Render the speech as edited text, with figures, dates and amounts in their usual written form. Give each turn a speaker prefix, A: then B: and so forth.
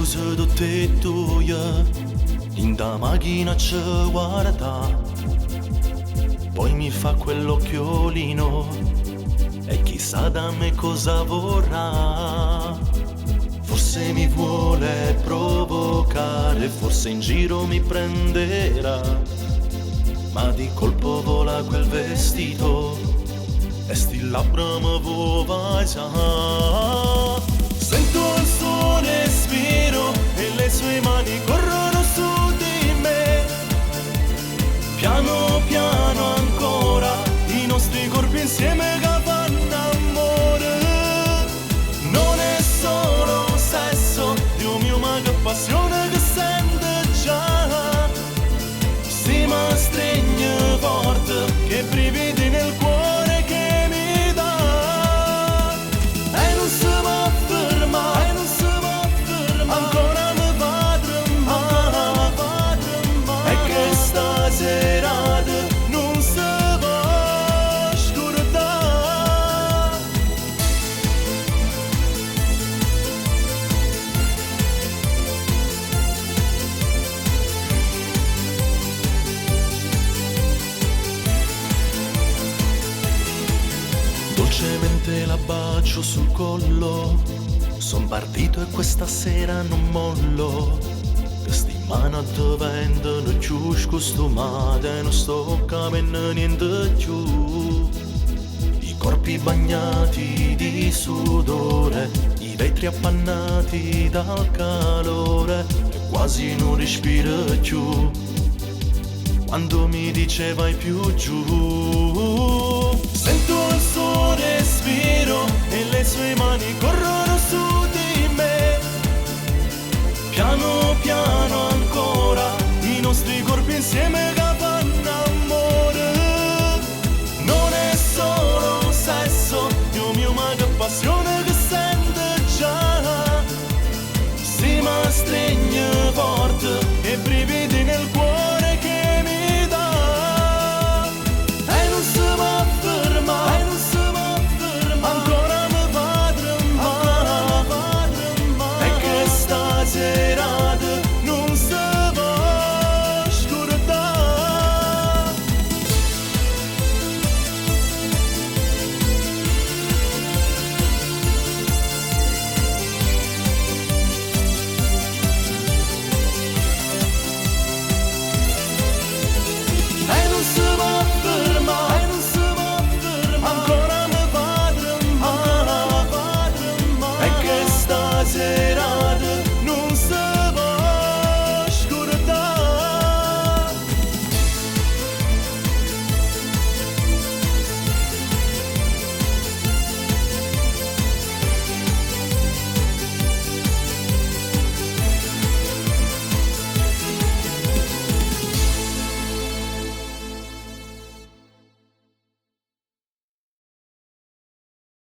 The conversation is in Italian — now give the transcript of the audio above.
A: cose tutte tue, in da macchina ci guarda, poi mi fa quell'occhiolino e chissà da me cosa vorrà. Forse mi vuole provocare, forse in giro mi prenderà, ma di colpo vola quel vestito e sti labbra mi vuoi. Sento il suo respiro e le sue mani corrono su di me. Piano piano ancora i nostri corpi insieme che fanno amore. Non è solo sesso, Dio mio, ma che passione che sente già. Si mi stringe forte, che brividi nel cuore che mi dà. E non si va fermare, ancora mi va a tremare. E che stasera non si va scordare. Dolcemente la bacio sul collo, son partito e questa sera non mollo. Questi mani diventano più scostumate, non sto capendo niente più. I corpi bagnati di sudore, i vetri appannati dal calore, e quasi non respiro più quando mi dice vai più giù. Sento il suo respiro e le sue mani corrono su di me. Piano piano ancora i nostri corpi insieme che fanno amore. Non è solo sesso, Dio mio, ma che passione che sente già. Si mi stringe forte e brividi